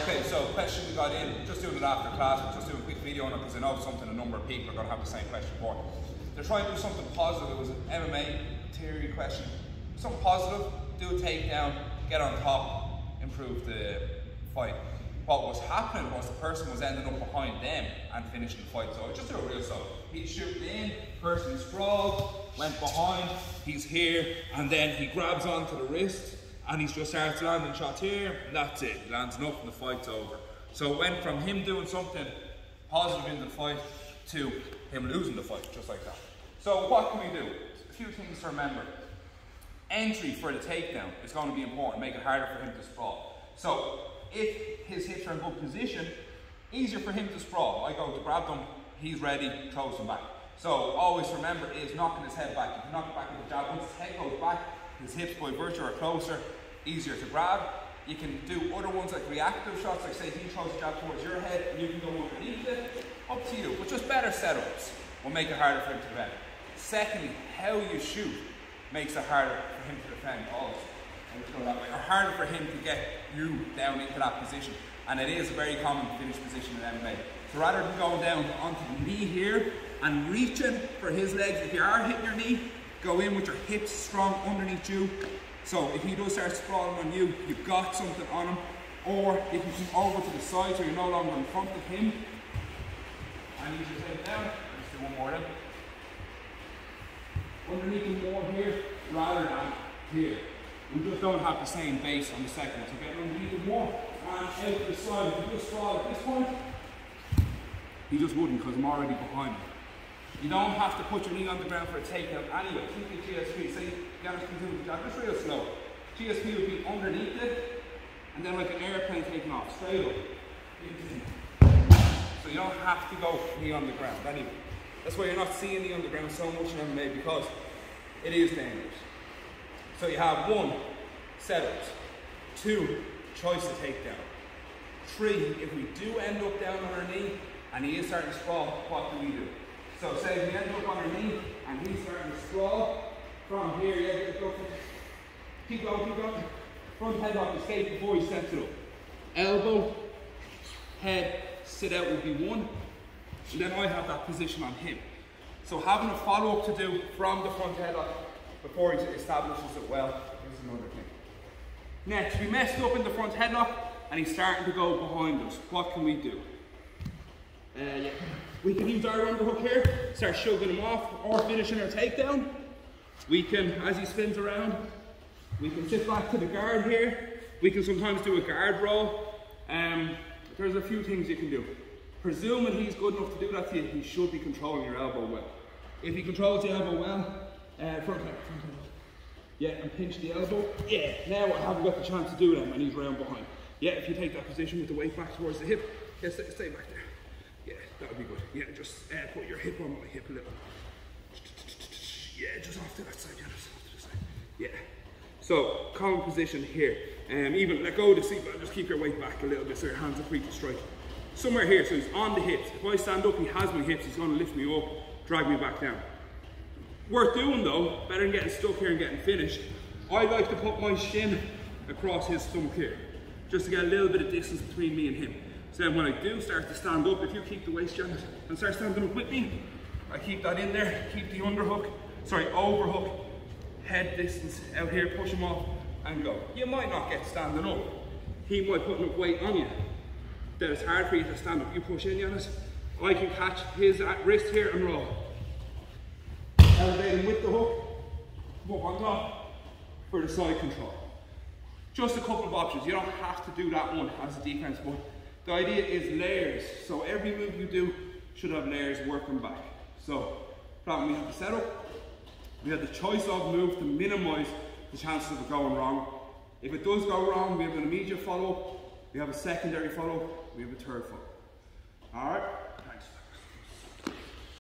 Okay, so question we got in, just doing it after class, we're just doing a quick video on it because I know something a number of people are going to have the same question for. They're trying to do something positive. It was an MMA theory question. Something positive, do a takedown, get on top, improve the fight. What was happening was the person was ending up behind them and finishing the fight. So just do a real so. He's shooting in, person sprawled, went behind, he's here, and then he grabs onto the wrist and he just starts landing shots here, and that's it. He lands enough and the fight's over. So it went from him doing something positive in the fight to him losing the fight, just like that. So what can we do? A few things to remember. Entry for the takedown is going to be important, make it harder for him to sprawl. So if his hips are in good position, easier for him to sprawl. I go to grab them, he's ready, throws them back. So always remember is knocking his head back. If you knock it back with the jab, once his head goes back, his hips by virtue are closer, easier to grab. You can do other ones like reactive shots, like say he throws a jab towards your head and you can go underneath it. Up to you, but just better setups will make it harder for him to defend. Secondly, how you shoot makes it harder for him to defend also. Or harder for him to get you down into that position. And it is a very common finish position in MMA. So rather than going down onto the knee here and reaching for his legs, if you are hitting your knee, go in with your hips strong underneath you. So if he does start sprawling on you, you've got something on him. Or you can come over to the side so you're no longer in front of him. And you just head down. Let's do one more then. Underneath him more here rather than here. We just don't have the same base on the second one. So get underneath him more and out to the side. If you just sprawl at this point, he just wouldn't because I'm already behind him. You don't have to put your knee on the ground for a takedown anyway. Keep your GSP. Say Giannis can do the jab just real slow. GSP would be underneath it and then like an airplane taking off straight up. So you don't have to go knee on the ground anyway. That's why you're not seeing knee on the ground so much in MMA because it is dangerous. So you have 1, setups, 2, choice to take down, 3, if we do end up down on our knee and he is starting to sprawl, what do we do? So say if we end up on our knee and he's starting to sprawl, from here, yeah, keep going, front head off the skate before he sets it up. Elbow, head, sit out would be 1, and then I have that position on him. So having a follow-up to do from the front headlock before he establishes it well is another thing. Next, we messed up in the front headlock and he's starting to go behind us. What can we do? We can use our underhook here, start shoving him off or finishing our takedown. We can, as he spins around, we can sit back to the guard here. We can sometimes do a guard roll. There's a few things you can do. Presuming he's good enough to do that to you, he should be controlling your elbow well. If he controls the elbow well, front head. Yeah, and pinch the elbow. Yeah, now I haven't got the chance to do that when he's round behind. Yeah, if you take that position with the weight back towards the hip, yeah, stay back there. Yeah, that would be good. Yeah, just put your hip on my hip a little. Yeah, just off to that side, yeah, just off to the side. Yeah. So, common position here. Even let go of the seatbelt, just keep your weight back a little bit so your hands are free to strike. Somewhere here, so he's on the hips. If I stand up, he has my hips, he's gonna lift me up, drag me back down. Worth doing though, better than getting stuck here and getting finished. I like to put my shin across his stomach here, just to get a little bit of distance between me and him. So then when I do start to stand up, if you keep the waist, Janet, and start standing up with me, I keep that in there, keep the overhook, head distance out here, push him off and go. You might not get standing up. He might put enough weight on you that it's hard for you to stand up. You push in, Giannis. I can catch his wrist here and roll. Elevate him with the hook, come up on top for the side control. Just a couple of options. You don't have to do that one as a defense, but the idea is layers. So every move you do should have layers working back. So problem, we have the setup, we have the choice of move to minimize the chances of it going wrong. If it does go wrong, we have an immediate follow-up, we have a secondary follow-up, we have a third follow-up. All right?